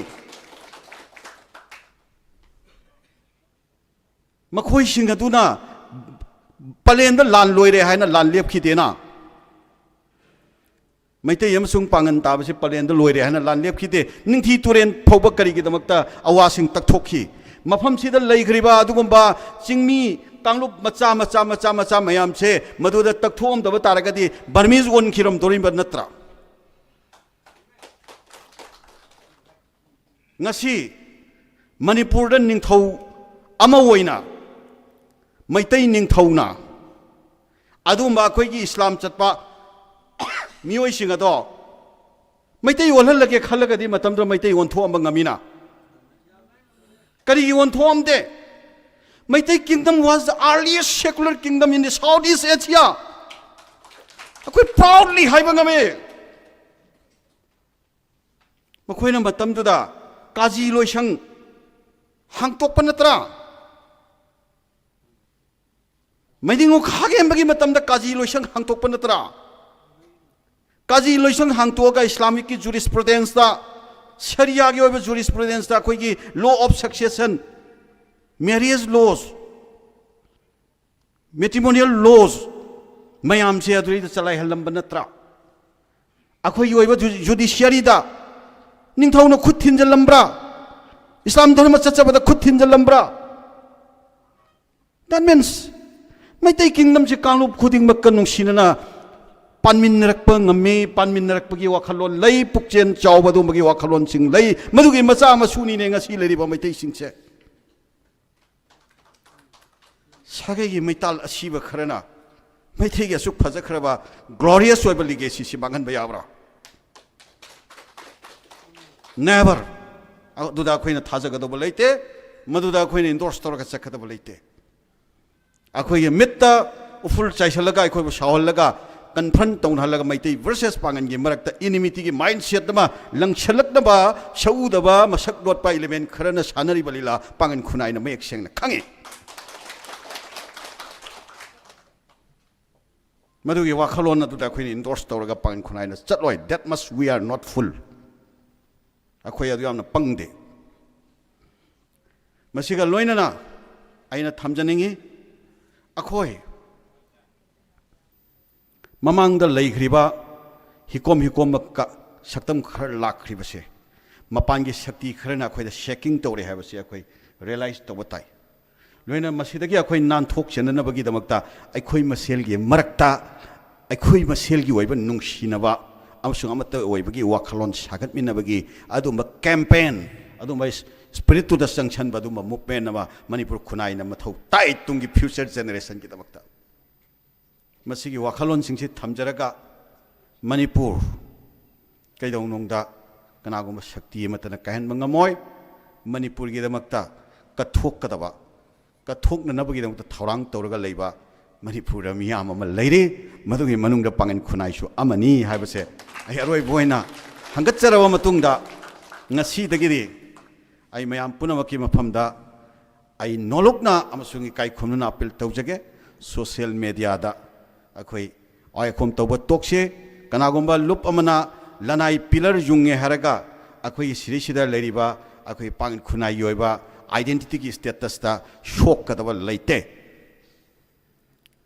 ꯃꯈꯣꯏꯁꯤꯡ ꯑꯗꯨꯅ ꯄꯂꯦꯟꯗ ꯂꯥꯟ ꯂꯣꯏꯔꯦ ꯍꯥꯏꯅ ꯂꯥꯟ ꯂꯦꯞꯈꯤꯗꯦꯅ ꯃꯩꯇꯩ ꯑꯃꯁꯨꯡ ꯄꯥꯡꯒꯟ ꯇꯥꯕꯁꯤ ꯄꯂꯦꯟꯗ ꯂꯣꯏꯔꯦ ꯍꯥꯏꯅ ꯂꯥꯟ ꯂꯦꯞꯈꯤꯗꯦ ꯅꯤꯡꯊꯤ ꯇꯨꯔꯦꯟ ꯐꯥꯎꯕ ꯀꯔꯤꯒꯤꯗꯃꯛꯇ ꯑꯋꯥꯁꯤꯡ ꯇꯛꯊꯣꯛꯈꯤ ꯃꯐꯝꯁꯤꯗ ꯂꯩꯈ꯭ꯔꯤꯕ ꯑꯗꯨꯒꯨꯝꯕ ꯆꯤꯡꯃꯤ ꯀꯥꯡꯂꯨꯞ ꯃꯆꯥ ꯃꯌꯥꯝꯁꯦ ꯃꯗꯨꯗ ꯇꯛꯊꯣꯛꯑꯝꯗꯕ ꯇꯥꯔꯒꯗꯤ ꯕꯔꯃꯤꯖ ꯑꯣꯟꯈꯤꯔꯝꯗꯣꯔꯤꯕ ꯅꯠꯇ꯭ꯔꯥ ꯉꯁꯤ ꯃꯅꯤꯄꯨꯔꯗ ꯅꯤꯡꯊꯧ ꯑꯃ ꯑꯣꯏꯅ ꯃꯩꯇꯩ ꯅꯤꯡꯊꯧꯅ ꯑꯗꯨꯒꯨꯝꯕ ꯑꯩꯈꯣꯏꯒꯤ ꯏꯁꯂꯥꯝ ꯆꯠꯄ ꯃꯤꯑꯣꯏꯁꯤꯡ ꯑꯗꯣ ꯃꯩꯇꯩ ꯑꯣꯜꯍꯜꯂꯒꯦ ꯈꯜꯂꯒꯗꯤ ꯃꯇꯝꯗꯨꯗ ꯃꯩꯇꯩ ꯑꯣꯟꯊꯣꯛꯑꯝꯕ ꯉꯝꯃꯤꯅ ꯀꯔꯤꯒꯤ ꯑꯣꯟꯊꯣꯛꯑꯝꯗꯦ ꯃꯩꯇꯩ ꯀꯤꯡꯗꯝ ꯋꯥꯖ ꯗ ꯑꯥꯔꯂꯤꯌꯦꯁ ꯁꯦꯀꯨꯂꯔ ꯀꯤꯡꯗꯝ ꯏꯟ ꯗꯤ ꯁꯥꯎꯠ ꯏꯁ ꯑꯦꯁꯤꯌꯥ ꯑꯩꯈꯣꯏ ꯄ꯭ꯔꯥꯎꯗꯂꯤ ꯍꯥꯏꯕ ꯉꯝꯃꯤ ꯃꯈꯣꯏꯅ ꯃꯇꯝꯗꯨꯗ ꯀꯥꯖꯤ ꯂꯣꯏꯁꯪ ꯍꯥꯡꯇꯣꯛꯄ ꯅꯠꯇ꯭ꯔꯥ ꯃꯩꯗꯤꯡꯉꯨ ꯈꯥꯒꯦꯝꯕꯒꯤ ꯃꯇꯝꯗ ꯀꯥꯖꯤ ꯂꯣꯏꯁꯪ ꯍꯥꯡꯇꯣꯛꯄ ꯅꯠꯇ꯭ꯔꯥ ꯀꯥꯖꯤ ꯂꯣꯏꯁꯪ ꯍꯥꯡꯇꯣꯛꯑꯒ ꯏꯁꯂꯥꯃꯤꯛꯀꯤ ꯖꯨꯔꯤꯁꯄ꯭ꯔꯨꯗꯦꯟꯁꯇ ꯁꯔꯤꯌꯥꯒꯤ ꯑꯣꯏꯕ ꯖꯨꯔꯤꯁꯄ꯭ꯔꯨꯗꯦꯟꯁꯇ ꯑꯩꯈꯣꯏꯒꯤ law of succession marriage laws matrimonial laws ꯃꯌꯥꯝꯁꯦ ꯑꯗꯨꯗꯩꯗ ꯆꯂꯥꯏꯍꯜꯂꯝꯕ ꯅꯠꯇ꯭ꯔꯥ ꯑꯩꯈꯣꯏꯒꯤ ꯑꯣꯏꯕ ꯖꯨꯗꯤꯁꯤꯌꯔꯤꯗ ꯅꯤꯡꯊꯧꯅ ꯈꯨꯠ ꯊꯤꯟꯖꯜꯂꯝꯕ꯭ꯔꯥ ꯏꯁꯂꯥꯝ ꯙꯔꯃ ꯆꯠꯆꯕꯗ ꯈꯨꯠ ꯊꯤꯟꯖꯜꯂꯝꯕ꯭ꯔꯥ ꯗꯦꯠ ꯃꯤꯟꯁ ꯃꯩꯇꯩ ꯀꯤꯡꯗꯝꯁꯤ ꯀꯥꯡꯂꯨꯞ ꯈꯨꯗꯤꯡꯃꯛꯀ ꯅꯨꯡꯁꯤꯅꯅ ꯄꯥꯟꯃꯤꯟꯅꯔꯛꯄ ꯉꯝꯃꯤ ꯄꯥꯟꯃꯤꯟꯅꯔꯛꯄꯒꯤ ꯋꯥꯈꯜꯂꯣꯟ ꯂꯩ ꯄꯨꯛꯆꯦꯜ ꯆꯥꯎꯕ ꯑꯗꯨꯝꯕꯒꯤ ꯋꯥꯈꯜꯂꯣꯟꯁꯤꯡ ꯂꯩ ꯃꯗꯨꯒꯤ ꯃꯆꯥ ꯃꯁꯨꯅꯤꯅꯦ ꯉꯁꯤ ꯂꯩꯔꯤꯕ ꯃꯩꯇꯩꯁꯤꯡꯁꯦ ꯁꯥꯒꯩꯒꯤ ꯃꯩꯇꯥꯜ ꯑꯁꯤꯕ ꯈꯔꯅ ꯃꯩꯇꯩꯒꯤ ꯑꯁꯨꯛ ꯐꯖꯈ꯭ꯔꯕ ꯒ꯭ꯂꯣꯔꯤꯌꯁ ꯑꯣꯏꯕ ꯂꯤꯒꯦꯁꯤꯁꯤ ꯃꯥꯡꯍꯟꯕ ꯌꯥꯕ꯭ꯔꯥ ꯅꯦꯚꯔ ꯑꯗꯨꯗ ꯑꯩꯈꯣꯏꯅ ꯊꯥꯖꯒꯗꯧꯕ ꯂꯩꯇꯦ ꯃꯗꯨꯗ ꯑꯩꯈꯣꯏꯅ ꯏꯟꯗꯣꯔꯁ ꯇꯧꯔꯒ ꯆꯠꯀꯗꯕ ꯂꯩꯇꯦ ꯑꯩꯈꯣꯏꯒꯤ ꯃꯤꯠꯇ ꯎꯐꯨꯜ ꯆꯥꯏꯁꯜꯂꯒ ꯑꯩꯈꯣꯏꯕꯨ ꯁꯥꯎꯍꯜꯂꯒ ꯀꯟꯐ꯭ꯔꯟ ꯇꯧꯅꯍꯜꯂꯒ ꯃꯩꯇꯩ ꯚꯔꯁꯦꯁ ꯄꯥꯡꯒꯟꯒꯤ ꯃꯔꯛꯇ ꯏꯅꯤꯃꯤꯇꯤꯒꯤ ꯃꯥꯏꯟꯁꯦꯠ ꯑꯃ ꯂꯪꯁꯜꯂꯛꯅꯕ ꯁꯎꯗꯕ ꯃꯁꯛ ꯂꯣꯠꯄ ꯏꯂꯤꯃꯦꯟ ꯈꯔꯅ ꯁꯥꯟꯅꯔꯤꯕ ꯂꯤꯂꯥ ꯄꯥꯡꯒꯟ ꯈꯨꯟꯅꯥꯏꯅ ꯃꯌꯦꯛ ꯁꯦꯡꯅ ꯈꯪꯉꯤ ꯃꯗꯨꯒꯤ ꯋꯥꯈꯜꯂꯣꯟ ꯑꯗꯨꯗ ꯑꯩꯈꯣꯏꯅ ꯏꯟꯗꯣꯔꯁ ꯇꯧꯔꯒ ꯄꯥꯡꯒꯟ ꯈꯨꯟꯅꯥꯏꯅ ꯆꯠꯂꯣꯏ ꯗꯦꯠ ꯃꯁ ꯋꯤ ꯑꯥꯔ ꯅꯣꯠ ꯐꯨꯜ ꯑꯩꯈꯣꯏ ꯑꯗꯨ ꯌꯥꯝꯅ ꯄꯪꯗꯦ ꯃꯁꯤꯒ ꯂꯣꯏꯅꯅ ꯑꯩꯅ ꯊꯝꯖꯅꯤꯡꯉꯤ ꯑꯩꯈꯣꯏ ꯃꯃꯥꯡꯗ ꯂꯩꯈ꯭ꯔꯤꯕ ꯍꯤꯀꯣꯝ ꯁꯛꯇꯝ ꯈꯔ ꯂꯥꯛꯈ꯭ꯔꯤꯕꯁꯦ ꯃꯄꯥꯟꯒꯤ ꯁꯛꯇꯤ ꯈꯔꯅ ꯑꯩꯈꯣꯏꯗ ꯁꯦꯀꯤꯡ ꯇꯧꯔꯦ ꯍꯥꯏꯕꯁꯤ ꯑꯩꯈꯣꯏ ꯔꯤꯌꯦꯂꯥꯏꯖ ꯇꯧꯕ ꯇꯥꯏ ꯂꯣꯏꯅ ꯃꯁꯤꯗꯒꯤ ꯑꯩꯈꯣꯏ ꯅꯥꯟꯊꯣꯛꯆꯅꯅꯕꯒꯤꯗꯃꯛꯇ ꯑꯩꯈꯣꯏ ꯃꯁꯦꯜꯒꯤ ꯃꯔꯛꯇ ꯑꯩꯈꯣꯏ ꯃꯁꯦꯜꯒꯤ ꯑꯣꯏꯕ ꯅꯨꯡꯁꯤꯅꯕ ꯑꯃꯁꯨꯡ ꯑꯃꯠꯇ ꯑꯣꯏꯕꯒꯤ ꯋꯥꯈꯜꯂꯣꯟ ꯁꯥꯒꯠꯃꯤꯟꯅꯕꯒꯤ ꯑꯗꯨꯝꯕ ꯀꯦꯝꯄꯦꯟ ꯑꯗꯨꯝꯕ ꯁ꯭ꯄꯤꯔꯤꯠꯇꯨꯗ ꯆꯪꯁꯟꯕ ꯑꯗꯨꯝꯕ ꯃꯨꯞꯃꯦꯟ ꯑꯃ ꯃꯅꯤꯄꯨꯔ ꯈꯨꯟꯅꯥꯏꯅ ꯃꯊꯧ ꯇꯥꯏ ꯇꯨꯡꯒꯤ ꯐ꯭ꯌꯨꯆꯔ ꯖꯦꯅꯦꯔꯦꯁꯟꯒꯤꯗꯃꯛꯇ ꯃꯁꯤꯒꯤ ꯋꯥꯈꯜꯂꯣꯟꯁꯤꯡꯁꯤ ꯊꯝꯖꯔꯒ ꯃꯅꯤꯄꯨꯔ ꯀꯩꯗꯧꯅꯨꯡꯗ ꯀꯅꯥꯒꯨꯝꯕ ꯁꯛꯇꯤ ꯑꯃꯠꯇꯅ ꯀꯥꯏꯍꯟꯕ ꯉꯝꯃꯣꯏ ꯃꯅꯤꯄꯨꯔꯒꯤꯗꯃꯛꯇ ꯀꯠꯊꯣꯛꯅꯅꯕꯒꯤꯗꯃꯛꯇ ꯊꯧꯔꯥꯡ ꯇꯧꯔꯒ ꯂꯩꯕ ꯃꯅꯤꯄꯨꯔꯗ ꯃꯤꯌꯥꯝ ꯑꯃ ꯂꯩꯔꯤ ꯃꯗꯨꯒꯤ ꯃꯅꯨꯡꯗ ꯄꯥꯡꯒꯟ ꯈꯨꯟꯅꯥꯏꯁꯨ ꯑꯃꯅꯤ ꯍꯥꯏꯕꯁꯦ ꯑꯩ ꯑꯔꯣꯏꯕ ꯑꯣꯏꯅ ꯍꯪꯒꯠꯆꯔꯕ ꯃꯇꯨꯡꯗ ꯉꯁꯤꯗꯒꯤꯗꯤ ꯑꯩ ꯃꯌꯥꯝ ꯄꯨꯝꯅꯃꯛꯀꯤ ꯃꯐꯝꯗ ꯑꯩ ꯅꯣꯂꯨꯛꯅ ꯑꯃꯁꯨꯡ ꯏꯀꯥꯏ ꯈꯨꯝꯅꯅ ꯑꯄꯤꯜ ꯇꯧꯖꯒꯦ ꯁꯣꯁꯤꯌꯦꯜ ꯃꯦꯗꯤꯌꯥꯗ ꯑꯩꯈꯣꯏ वायखोम तब तोक्से कनागुंबा लुप अमना लनाई पिलर जुंगे हरगा अखोई सिरिसिदा लेरिबा अखोई पांग खुनाई योइबा आइडेंटिटी की स्टेटस ता शोक कदब लेते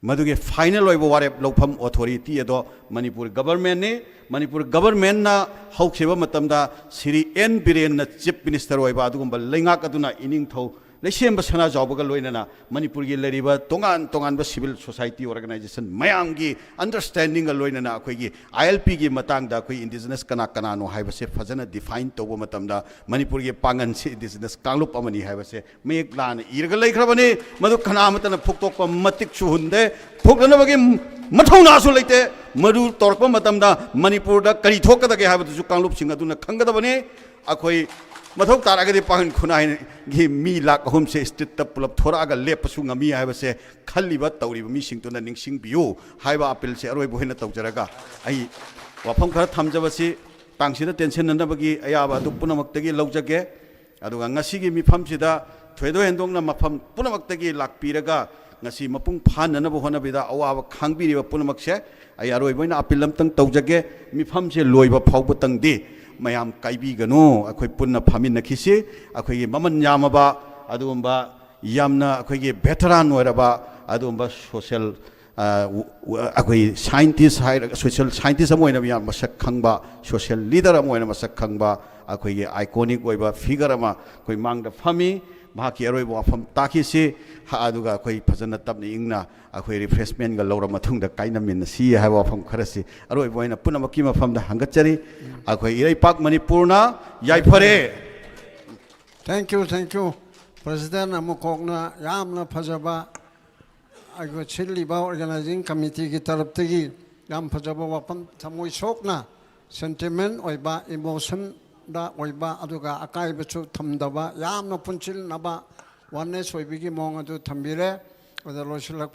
मधुगे फाइनल ओइबो वारेप लौफम अथॉरिटी अदो मणिपुर गवर्नमेंट ने मणिपुर गवर्नमेंट ना हौसेबा मतमदा श्री एन बिरेन ना चीफ मिनिस्टर ओइबा अदुगुंबा लेंगा कदुना इनिंग थौ लेसेम सना जावबगा लोइनना मणिपुर की लेरिबा तोंगान तोंगान सिविल सोसाइटी ऑर्गेनाइजेशन मयाम की अंडरस्टैंडिंग लोइनना अखोगी आईएलपी की मतंगदा अखोई इंडिजिनस कना कनानो हाइबसे फजना डिफाइन तौबो मतमदा मणिपुर की पांगन से इंडिजिनस कांगलुप अमनी हाइबसे मेक लान इरग लेखरबनी मदु खना मतन फुक्तोक मतिक सुहुंदे फुक्दनबगे मथौनासु लेते मरु तोरप मतमदा मणिपुर दा करी थोकदगे हाइबदु कांगलुप सिंग अदुना खंगदबनी अखोई मथौ तारगदि पांगन खुनाई गी मी लाख अहुम से स्ट्रीट पुलप थोरागा लेपसु ngami हाइबसे खल्लिबा तौरिबा मिसिंगतुना निंगसिंग बियो हाइबा अपील से अरोय बोहिना तौजरगा आई वाफम खरा थमजबसी तांगसिदा टेंशन ननबगी अयाबा दु पुनमक्तगी लौजगे अदुगा ngasiगी मिफमसिदा थ्वेदो हेंदोंना मफम पुनमक्तगी लाकपीरगा ngasi mapung phananaba honabida awa khangbiriba punmakse ay aroi boina apil amtang tawjage mifam se loiba phawba tangdi mayam kaibi gano akhoi punna phamin nakhisi akhoi maman yamaba adumba yamna akhoi veteran oiraba adumba social akhoi scientist social scientist amoina yam masak khangba social leader amoina masak khangba akhoi iconic oiba figure ama koi mangda phami भाकी अरोब वाफम ताकीसी हादुगा कोई फजन तबने इंगना अखोई refreshment गा लौरा मथुंग दा काइना मिन सी है वाफम खरसी अरोब वइना पुनमकी मफम दा हंगचरी अखोई इरै पाक मणिपुरना याइफरे थैंक यू प्रेसिडेंट अमुकोगना यामना फजबा अगो छिलिबा ऑर्गेनाइजिंग कमिटी की तरफ तगी याम फजबा वाफम थमोइ सोकना सेंटिमेंट ओइबा इमोशन दा ओइबा अदुगा अकाइबचु थमदबा यामना पुंचिल नबा वननेस ओइबिगी मोंग अदु थंबिरे अदलोसिलक